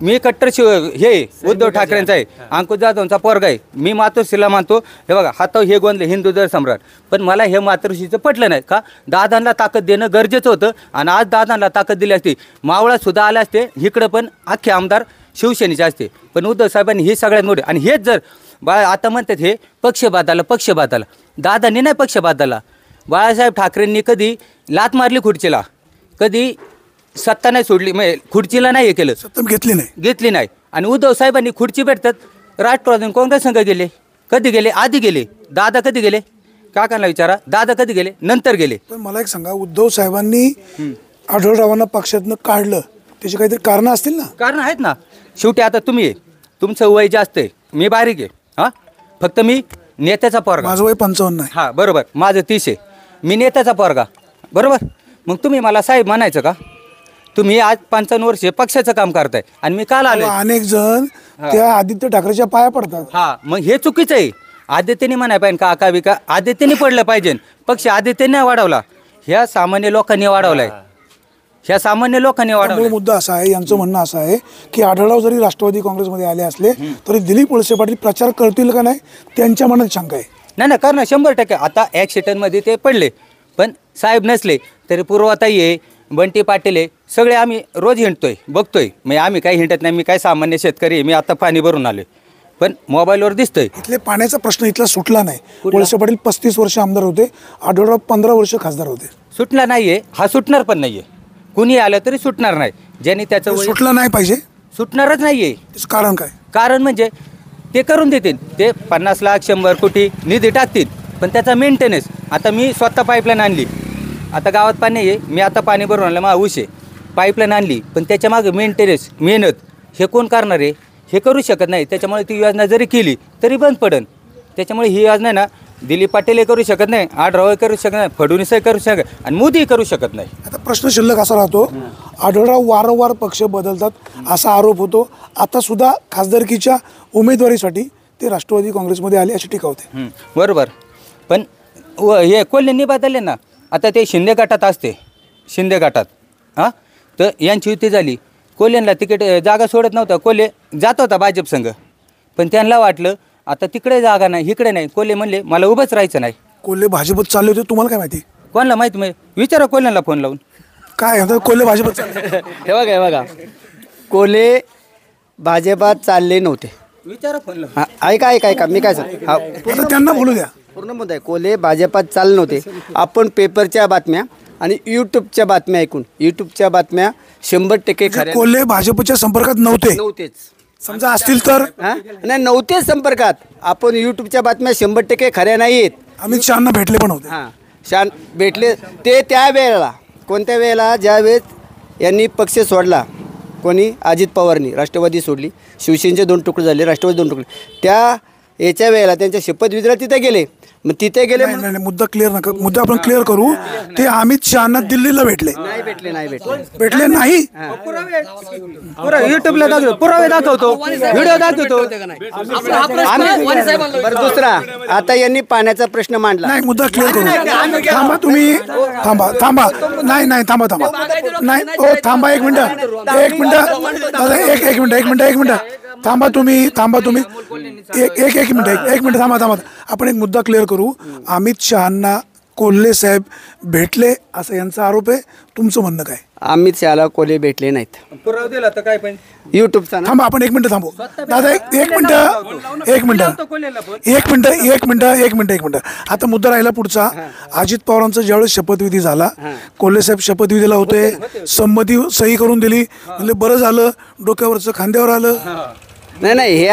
मी कट्टर हे उद्धव ठाकरेंचा आहे, अंकुश जाधवांचा पोरगा आहे. मी मातोश्रीला मानतो. हे बघा हातावर हे गोंधळे हिंदू दर सम्राट, पण मला हे मातोश्रीचं पटलं नाही का. दादांना ताकद देणं गरजेचं होतं आणि आज दादांना ताकद दिली असती, मावळातसुद्धा आले असते. इकडं पण अख्खे आमदार शिवसेनेचे असते. पण उद्धव साहेबांनी हे सगळ्यात मोठे, आणि हेच जर आता म्हणतात हे पक्षपाताला दादांनी नाही पक्षपाताला. बाळासाहेब ठाकरेंनी कधी लात मारली खुर्चीला, कधी सत्ता नाही सोडली, म्हणजे खुर्चीला नाही हे केलं, सत्ता घेतली नाही. आणि उद्धव साहेबांनी खुर्ची भेटतात राष्ट्रवादी काँग्रेस संघ गेले. कधी गेले? आधी गेले. दादा कधी गेले? काकांना विचारा, दादा कधी गेले? नंतर गेले. पण मला एक सांगा, उद्धव साहेबांनी आढळरावांना पक्षातनं काढलं, त्याची काहीतरी कारणं असतील ना? कारण आहेत ना. शेवटी आता तुम्ही आहे, तुमचं वय जास्त आहे, मी बारीक आहे. हां, फक्त मी नेत्याचा पोरगा. माझं वय 55 आहे. हां बरोबर, माझं 30 आहे. मी नेत्याचा पोरगा, बरोबर. मग तुम्ही मला साहेब म्हणायचं का? तुम्ही आज 55 वर्षे पक्षाचं काम करताय आणि मी काल आलोय. अनेक जण त्या आदित्य ठाकरेच्या पाया पडतात. हां, मग हे चुकीचं आहे. आदित्यने म्हणाय पाहिजे काका बिका, आदित्यने पडलं पाहिजे. पक्ष आदित्यने वाढवला, ह्या सामान्य लोकांनी वाढवलाय. मूळ मुद्दा असा आहे, यांचं म्हणणं असं आहे की आढळराव जरी राष्ट्रवादी काँग्रेसमध्ये आले असले तरी दिलीप वळसे पाटील प्रचार करतील का नाही, त्यांच्या मनात शंका आहे. नाही कारण 100% आता ॲक्सिडेंटमध्ये ते पडले, पण साहेब नसले तरी पूर्वताई आहे, बंटी पाटील आहे, सगळे आम्ही रोज हिंडतोय, बघतोय. म्हणजे आम्ही काही हिंडत नाही, मी काय सामान्य शेतकरी आहे. मी आता पाणी भरून आलोय, पण मोबाईलवर दिसतोय. इथले पाण्याचा प्रश्न इथला सुटला नाही. वळसे पाटील 35 वर्ष आमदार होते, आढळराव 15 वर्ष खासदार होते. सुटला नाहीये, हा सुटणार पण नाहीये. कुणी आलं तरी सुटणार नाही. ज्यांनी त्याचं सुटलं नाही पाहिजे, सुटणारच नाहीये. कारण काय? कारण म्हणजे ते करून देतील, ते 50 लाख 100 कोटी निधी टाकतील, पण त्याचा मेंटेनन्स. आता मी स्वतः पाईपलाईन आणली, आता गावात पाणी आहे, मी आता पाणी भरून आणलं, मग ऊस आहे, पाईपलाईन आणली, पण त्याच्या मागे मेंटेनन्स मेहनत हे कोण करणार आहे? हे करू शकत नाही. त्याच्यामुळे ती योजना जरी केली तरी बंद पडेल. त्याच्यामुळे ही योजना ना दिलीप पाटील करू शकत नाही, आढळराव करू शकत नाही, फडणवीसही करू शकत, आणि मोदी करू शकत नाही. आता प्रश्न शिल्लक असा राहतो, आढळराव वारंवार पक्ष बदलतात असा आरोप होतो. आता सुद्धा खासदारकीच्या उमेदवारीसाठी ते राष्ट्रवादी काँग्रेसमध्ये आले अशी टीका होते. बरोबर, पण हे कोल्हेंनी बदलले ना. आता ते शिंदे गटात असते, शिंदे गटात हां, तर यांची युती झाली. कोल्हेंना तिकीट जागा सोडत नव्हता, कोल्हे जात होता भाजप संघ, पण त्यांना वाटलं आता तिकडे जागा नाही, इकडे नाही. कोल्हे म्हणले मला उभंच राहायचं नाही. कोल्हे भाजपत चालले होते, तुम्हाला काय माहिती? कोणाला माहिती? म्हणजे विचारा कोल्ह्यांना फोन लावून. काय आता कोल्हे भाजपत चालले? हे बघा कोल्हे भाजपात चालले नव्हते. विचारा फोन लावून. ऐका मी काय सांग, हा आता त्यांना बोलू द्या. पूर्ण मुद्दा आहे. कोल्हे भाजपात चालले नव्हते. आपण पेपरच्या बातम्या आणि यूट्यूबच्या बातम्या ऐकून, यूट्यूबच्या बातम्या 100% खऱ्या. कोल्हे भाजपच्या संपर्कात नव्हतेच. समजा असतील तर नाही, नव्हतेच संपर्कात. आपण यूट्यूबच्या बातम्या 100% खऱ्या नाही आहेत. अमित शहाना भेटले पण होते. शान भेटले ते त्या वेळेला. कोणत्या वेळेला? ज्यावेळेस यांनी पक्ष सोडला. कोणी? अजित पवारनी राष्ट्रवादी सोडली, शिवसेनेचे 2 तुकडे झाले, राष्ट्रवादी 2 तुकडे. त्या याच्या वेळेला त्यांच्या शपथविधीला तिथे गेले. मग तिथे गेले, नाही, मुद्दा क्लिअर नका, मुद्दा आपण क्लिअर करू. ते अमित शहाना दिल्लीला भेटले नाही भेटले नाही. युट्यूबला दाखवतो, पुरावे दाखवतो, व्हिडिओ दाखवतो. बरं, दुसरा आता यांनी पाण्याचा प्रश्न मांडला. नाही, मुद्दा क्लिअर करू. थांबा तुम्ही, थांबा नाही थांबा नाही, ओ थांबा एक मिनिट दादा, एक मिनिट थांबा तुम्ही एक मिनिट थांबा. आपण एक मुद्दा क्लिअर करू. अमित शहाना कोल्हे साहेब भेटले असं यांचा आरोप आहे. तुमचं म्हणणं काय? अमित शहाला कोल्हे भेटले नाहीत. पुरावा दिला तर काय पण युट्यूबचा थांबा, आपण एक मिनिट थांबू दादा, एक मिनिट. आता मुद्दा राहिला पुढचा. अजित पवारांचा ज्यावेळेस शपथविधी झाला, कोल्हे साहेब शपथविधीला होते, संमती सही करून दिली, म्हणजे बरं झालं, डोक्यावरचं खांद्यावर आलं. नाही, हे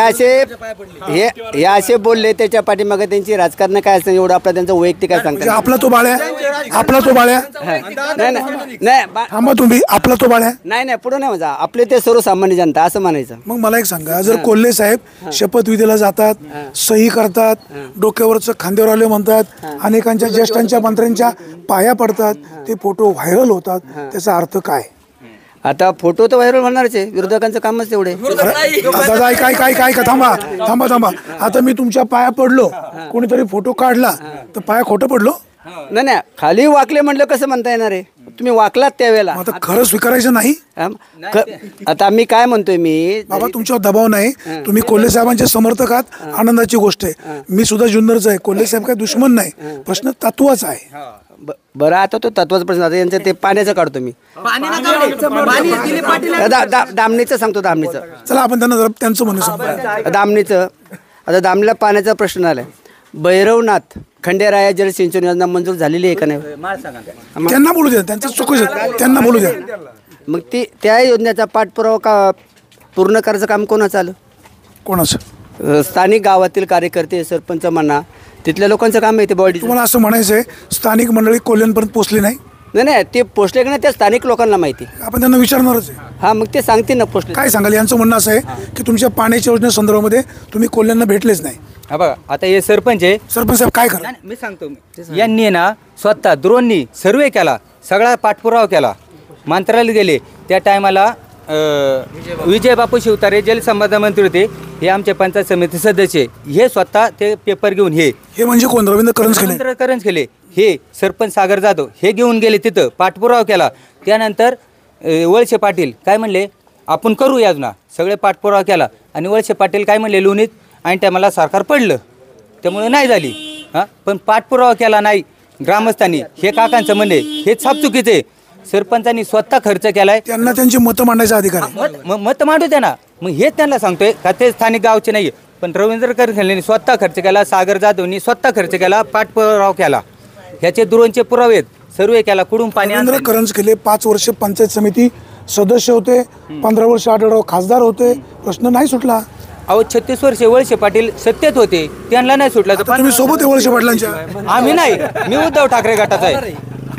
असे बोलले. त्याच्या पाठीमागे त्यांची राजकारण काय असतं एवढं आपला त्यांचं वैयक्तिक काय सांगतात. आपला तो बाळ्या नाही थांबा तुम्ही, आपला तो बाळ्या नाही पुढे नाही म्हणा, आपले ते सर्वसामान्य जनता असं म्हणायचं. मग मला एक सांगा, जर कोल्हे साहेब शपथविधीला जातात, सही करतात, डोक्यावरचं खांद्यावर आले म्हणतात, अनेकांच्या ज्येष्ठांच्या मंत्र्यांच्या पाया पडतात, ते फोटो व्हायरल होतात, त्याचा अर्थ काय? आता फोटो तर व्हायरल होणारच आहे, विरोधकांचं कामच तेवढे. दादा काय थांबा. आता मी तुमच्या पाया पडलो, कोणीतरी फोटो काढला तर पाया खोटं पडलो? नाही खाली वाकले म्हटलं कसं म्हणता येणार आहे? तुम्ही वाकलात त्यावेळेला. मग आता खरं स्वीकारायचं नाही आता मी काय म्हणतोय, मी बाबा तुमच्यावर दबाव नाही, तुम्ही कोल्हे साहेबांचे समर्थक आहात, आनंदाची गोष्ट आहे. मी सुद्धा जुन्नरचा आहे, कोल्हे साहेब काही दुश्मन नाही, प्रश्न तत्वाचा आहे. बरं आता तो तत्वाचा प्रश्न, आता यांचं ते पाण्याचं काढतो मी. दामणीचं सांगतो, दामणीचं. चला आपण त्यांना त्यांचं म्हणू सांगतो. दामणीचं, आता दामणीला पाण्याचा प्रश्न आलाय. भैरवनाथ खंडेराया जलसिंचन योजना मंजूर झालेली आहे का नाही? त्यांना बोलू द्या, त्यांचं चुकीचं आहे, त्यांना बोलू द्या. मग ती त्या योजनेचा पाठपुरावा का पूर्ण करायचं काम कोणाचं आलं? कोणाचं? स्थानिक गावातील कार्यकर्ते, सरपंच म्हणा, तिथल्या लोकांचं काम आहे ते बॉडी. तुम्हाला असं म्हणायचं आहे स्थानिक मंडळी कोल्ह्यांपर्यंत पोहोचली नाही? नाही, ते पोचले की नाही त्या स्थानिक लोकांना माहिती. आपण त्यांना विचारणारच आहे. हां, मग ते सांगते ना पोचले. काय सांगाल? यांचं म्हणणं असं आहे की तुमच्या पाण्याच्या योजनेसंदर्भामध्ये तुम्ही कोल्ह्यांना भेटलेच नाही. हा बघा, आता हे सरपंच आहे. सरपंच साहेब काय करा? मी सांगतो, यांनी ना स्वतः द्रोणनी सर्वे केला, सगळा पाठपुरावा केला, मंत्रालयात गेले. त्या टायमाला विजय बापू शिवतारे जलसंपदा मंत्री होते, हे आमचे पंचायत समिती सदस्य, हे स्वतः ते पेपर घेऊन हे म्हणजे कोण? रवींद्र करंज केले. हे सरपंच सागर जाधव हे घेऊन गेले, तिथं पाठपुरावा केला. त्यानंतर वळसे पाटील काय म्हणले, आपण करू योजना, सगळे पाठपुरावा केला. आणि वळसे पाटील काय म्हणले, लोणीत आणि टायमाला सरकार पडलं, त्यामुळे नाही झाली. हां, पण पाठपुरावा केला नाही ग्रामस्थांनी, हे काकांचं म्हणणे हे साप चुकीचे. सरपंचांनी स्वतः खर्च केलाय, त्यांना त्यांची मतं मांडायचा अधिकार आहे. मत मांडू द्या ना. मग हेच त्यांना सांगतोय का ते स्थानिक गावचे नाही, पण रवींद्र करंजनी स्वतः खर्च केला, सागर जाधवनी स्वतः खर्च केला, पाठपुरावा केला, ह्याचे दुरोंचे पुरावे आहेत, सर्वे केला, कुठून पाणी. रवींद्र करंज केले 5 वर्ष पंचायत समिती सदस्य होते, 15 वर्ष आढळराव खासदार होते, प्रश्न नाही सुटला. अहो 36 वर्षे वळसे पाटील सत्तेत होते, त्यांना नाही सुटला. तर तुम्ही सोबत आहे वळसे पाटलांच्या? आम्ही नाही, मी उद्धव ठाकरे गटाचा आहे.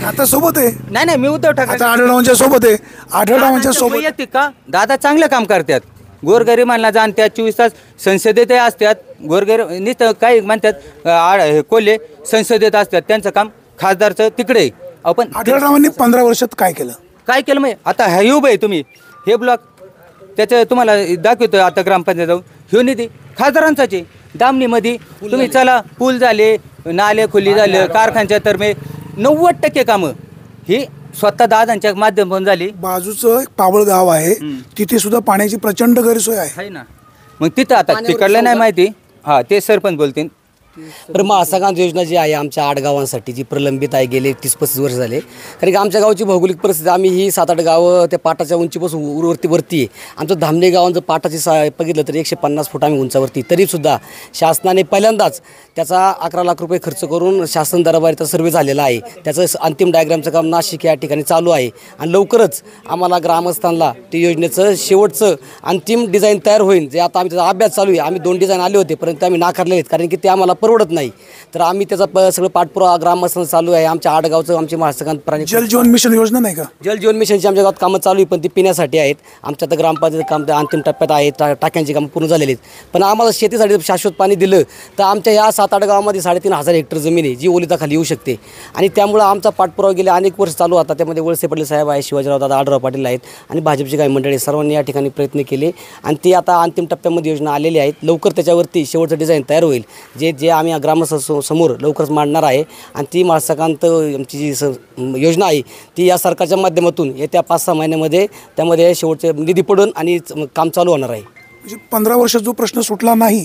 आता सोबत आहे? नाही, मी उद्धव ठाकरे. आता आढळरावांच्या सोबत आहे. आढळरावांच्या सोबत वैयक्तिक का दादा चांगलं काम करतात, गोरगरिबांना जाणतात, 24 तास संसदेत असतात. गोरगरीब नुसतं काही म्हणतात कोल्हे संसदेत असतात, त्यांचं काम खासदारचं तिकडे. आपण आढळरावांनी 15 वर्षात काय केलं? काय केलं मग? आता हे उभं आहे, तुम्ही हे ब्लॉक त्याचं तुम्हाला दाखवतो. आता ग्रामपंचायत जाऊन ह्यो निधी खासदारांचाच आहे. दामणीमध्ये तुम्ही चला, पूल झाले, नाले खुली झाले, कारखान्याच्या तर्फे 90% कामं ही स्वतः दादांच्या माध्यमातून झाली. बाजूचं एक पावळ गाव आहे, तिथे सुद्धा पाण्याची प्रचंड गैरसोय आहे ना. मग तिथं आता तिकडलं नाही माहिती. हा, ते सरपंच बोलतील. तर महासंघांत योजना जी आहे आमच्या 8 गावांसाठी, जी प्रलंबित आहे, गेले 30-35 वर्ष झाले. कारण की आमच्या गावची भौगोलिक परिस्थिती, आम्ही ही 7-8 गावं त्या पाटाच्या उंचीपासून वरती आहे. आमचं धामणे गावांचं पाटाची बघितलं तर 150 फूट आम्ही उंचावरती. तरीसुद्धा शासनाने पहिल्यांदाच त्याचा 11 लाख रुपये खर्च करून शासन दरबारीचा सर्वे झालेला आहे. त्याचं अंतिम डायग्रामचं काम नाशिक या ठिकाणी चालू आहे. आणि लवकरच आम्हाला ग्रामस्थांना ते योजनेचं शेवटचं अंतिम डिझाईन तयार होईल, जे आता आम्ही त्याचा अभ्यास चालू आहे. आम्ही 2 डिझाईन आले होते, परंतु आम्ही नाकारले आहेत, कारण की ते आम्हाला परवडत नाही. तर आम्ही त्याचा सगळं पाठपुरावा ग्रामस्थांना चालू आहे. आमच्या 8 गावचं आमची महासंघात प्राणी जल जीवन मिशन योजना नाही का? जल जीवन मिशनची आमच्या गावात कामं चालू आहे, पण ती पिण्यासाठी आहेत. आमच्या आता ग्रामपंचायत काम अंतिम टप्प्यात आहे, टाक्यांची कामं पूर्ण झालेली आहेत. पण आम्हाला शेतीसाठी शाश्वत पाणी दिलं तर आमच्या या 7-8 गावामध्ये 3,500 हेक्टर जमीन आहे, जी ओलिताखाली येऊ शकते. आणि त्यामुळं आमचा पाठपुरावा गेले अनेक वर्ष चालू होता. त्यामध्ये वळसे पाटील साहेब आहे, शिवाजीराव दादा आढळराव पाटील आहेत, आणि भाजपची काही मंडळी, सर्वांनी या ठिकाणी प्रयत्न केले. आणि ती आता अंतिम टप्प्यामध्ये योजना आलेली आहेत. लवकर त्याच्यावरती शेवटचं डिझाईन तयार होईल, जे आम्ही ग्रामस्थांसमोर लवकरच मांडणार आहे. आणि ती महासंघांत आमची जी योजना आहे ती या सरकारच्या माध्यमातून येत्या 5-6 महिन्यामध्ये त्यामध्ये शेवटचे निधी पडून आणि काम चालू होणार आहे. म्हणजे 15 वर्षात जो प्रश्न सुटला नाही,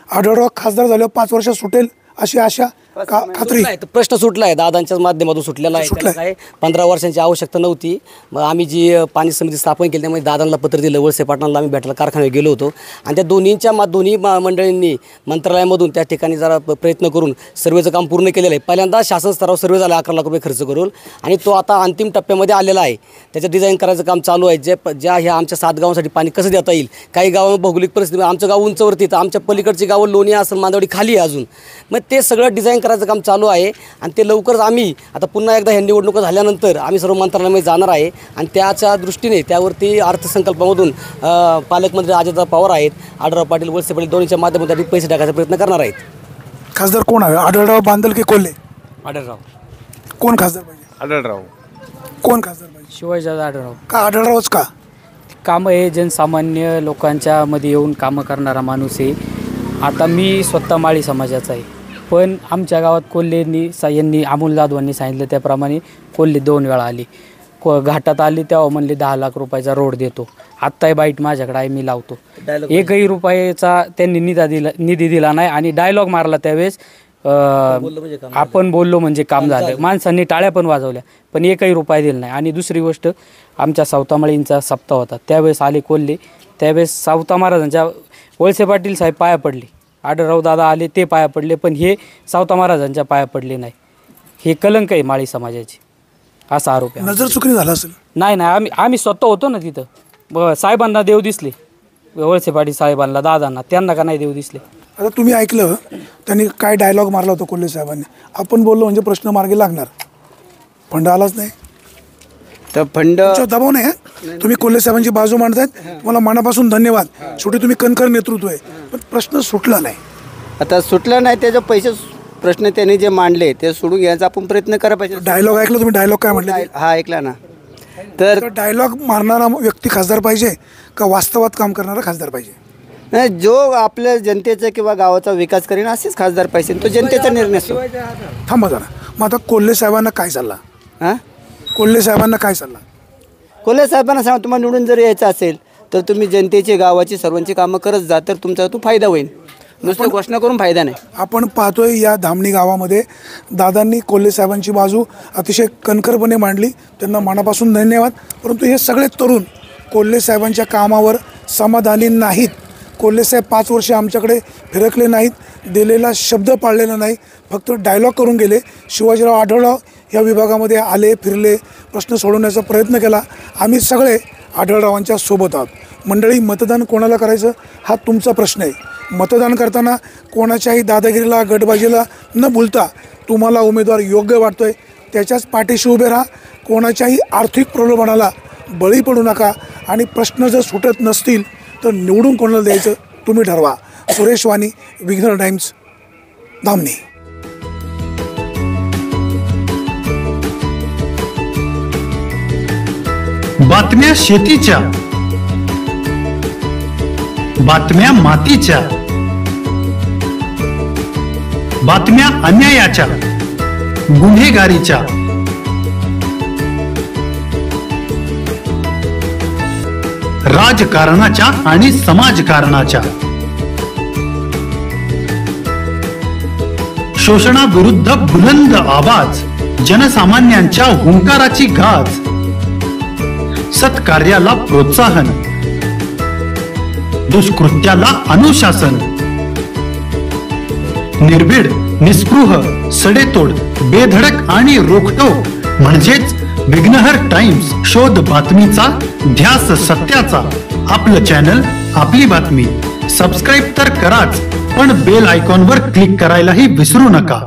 आढळराव खासदार झाल्यावर 5 वर्षात सुटेल अशी आशा खात्री? प्रश्न सुटला आहे, दादांच्याच माध्यमातून सुटलेला आहे. त्याला काय 15 वर्षांची आवश्यकता नव्हती. मग आम्ही जी पाणी समिती स्थापन केली त्यामध्ये दादांना पत्र दिलं, वळसे पाटलांना आम्ही भेटायला कारखान्यावर गेलो होतो. आणि त्या दोन्ही मंडळींनी मंत्रालयामधून त्या ठिकाणी जरा प्रयत्न करून सर्वेचं काम पूर्ण केलेलं आहे. पहिल्यांदा शासन स्तरावर सर्वे झाला 11 लाख रुपये खर्च करून, आणि तो आता अंतिम टप्प्यामध्ये आलेला आहे. त्याचं डिझाईन करायचं काम चालू आहे. ज्या ह्या आमच्या 7 गावांसाठी पाणी कसं देता येईल. काही गावांमध्ये भौगोलिक परिस्थिती, आमचं गाव उंचवरती, तर आमच्या पलीकडची गावं लोणी असेल, मांदवडी खाली आहे अजून. मग ते सगळं डिझाईन करायचं काम चालू आहे. आणि ते लवकरच आम्ही आता पुन्हा एकदा ह्या निवडणुका झाल्यानंतर आम्ही सर्व मंत्रालयामध्ये जाणार आहे. आणि त्याच्या दृष्टीने त्यावरती अर्थसंकल्पामधून पालकमंत्री अजितदादा पवार आहेत, आढळराव पाटील, वळसे पाटील दोन्हीच्या माध्यमातून पैसे टाकायचा प्रयत्न करणार आहेत. खासदार कोण आहे? आढळराव बांधल की कोल्हे? आढळराव. कोण खासदार पाहिजे? आढळराव. कोण खासदार पाहिजे? शिवाजीदादा आढळराव. का आढळरावच का? कामं आहे, जनसामान्य लोकांच्या मध्ये येऊन कामं करणारा माणूस आहे. आता मी स्वतः माळी समाजाचा आहे, पण आमच्या गावात कोल्हेंनी यांनी अमोल जाधवांनी सांगितलं त्याप्रमाणे कोल्हे 2 वेळा आले. घाटात आली तेव्हा म्हणले 10 लाख रुपयाचा रोड देतो. आत्ताही बाईट माझ्याकडे आहे, मी लावतो. एकही रुपयाचा त्यांनी निधी दिला नाही आणि डायलॉग मारला त्यावेळेस. आपण बोललो म्हणजे काम झालं. माणसांनी टाळ्या पण वाजवल्या, पण एकही रुपया दिला नाही. आणि दुसरी गोष्ट, आमच्या सावतामाळींचा सप्ताह होता, त्यावेळेस आले कोल्हे. त्यावेळेस सावता महाराजांच्या वळसे पाटील साहेब पाया पडले, आढळराव दादा आले ते पाया पडले, पण हे सावता महाराजांच्या पाया पडले नाही. हे कलंक आहे माळी समाजाची, असा आरोप आहे. नजर चुकणी झाला असेल. नाही, आम्ही स्वतः होतो ना तिथं. साहेबांना देव दिसले, वळसे पाटील साहेबांना, दादांना, त्यांना का नाही देव दिसले? आता तुम्ही ऐकलं त्यांनी काय डायलॉग मारला होता कोल्हे साहेबांनी. आपण बोललो म्हणजे प्रश्न मार्गी लागणार, फंड आलाच नाही. तर फंड दबाव नाही. तुम्ही कोल्हे साहेबांची बाजू मांडतायत, तुम्हाला मनापासून धन्यवाद. शेवटी तुम्ही कणखर नेतृत्व आहे, पण प्रश्न सुटला नाही. आता सुटला नाही, त्याचे पैसे प्रश्न त्यांनी जे मांडले ते सोडून घ्यायचा आपण प्रयत्न करायला पाहिजे. डायलॉग ऐकलं तुम्ही? डायलॉग काय म्हटले? हा ऐकला ना. तर डायलॉग मारणारा व्यक्ती खासदार पाहिजे का वास्तवात काम करणारा खासदार पाहिजे? नाही, जो आपल्या जनतेचा किंवा गावाचा विकास करेन असेच खासदार पाहिजे. तो जनतेचा निर्णय असतो. थांबा जरा. मग आता कोल्हे साहेबांना काय चालला? हां, कोल्हे साहेबांना काय चालला? कोल्हे साहेबांना सांगा, तुम्हाला निवडून जर यायचं असेल तर तुम्ही जनतेची, गावाची, सर्वांची कामं करत जा, तर तुमचा तो फायदा होईल. नुसतं घोषणा करून फायदा नाही. आपण पाहतोय या धामणी गावामध्ये दादांनी कोल्हे साहेबांची बाजू अतिशय कणखरपणे मांडली, त्यांना मनापासून धन्यवाद. परंतु हे सगळे तरुण कोल्हे साहेबांच्या कामावर समाधानी नाहीत. कोल्हे साहेब 5 वर्ष आमच्याकडे फिरकले नाहीत, दिलेला शब्द पाळलेला नाही, फक्त डायलॉग करून गेले. शिवाजीराव आढळराव या विभागामध्ये आले, फिरले, प्रश्न सोडवण्याचा प्रयत्न केला. आम्ही सगळे आढळरावांच्या सोबत आहोत. मंडळी, मतदान कोणाला करायचं हा तुमचा प्रश्न आहे. मतदान करताना कोणाच्याही दादागिरीला, गटबाजीला न भूलता तुम्हाला उमेदवार योग्य वाटतोय त्याच्याच पाठीशी उभे राहा. कोणाच्याही आर्थिक प्रलोभनाला बळी पडू नका. आणि प्रश्न जर सुटत नसतील तर निवडून कोणाला द्यायचं तुम्ही ठरवा. सुरेश वाणी, विघ्नर टाइम्स, धामणी. बातम्या शेतीच्या, बातम्या मातीच्या, बातम्या अन्यायाच्या, गुन्हेगारीच्या, राजकारणाच्या आणि समाजकारणाच्या, शोषणाविरुद्ध बुलंद आवाज, जनसामान्यांच्या हुंकाराची गाज, सत्कार्याला प्रोत्साहन, दुष्कृत्याला अनुशासन, निर्भीड, निस्पृह, सडेतोड, बेधडक आणि रोखटोक म्हणजेच विघ्नहर टाइम्स. शोध बातमीचा, ध्यास सत्याचा. आपलं चॅनल, आपली बातमी. सबस्क्राईब तर कराच, पण बेल आयकॉनवर क्लिक करायलाही विसरू नका.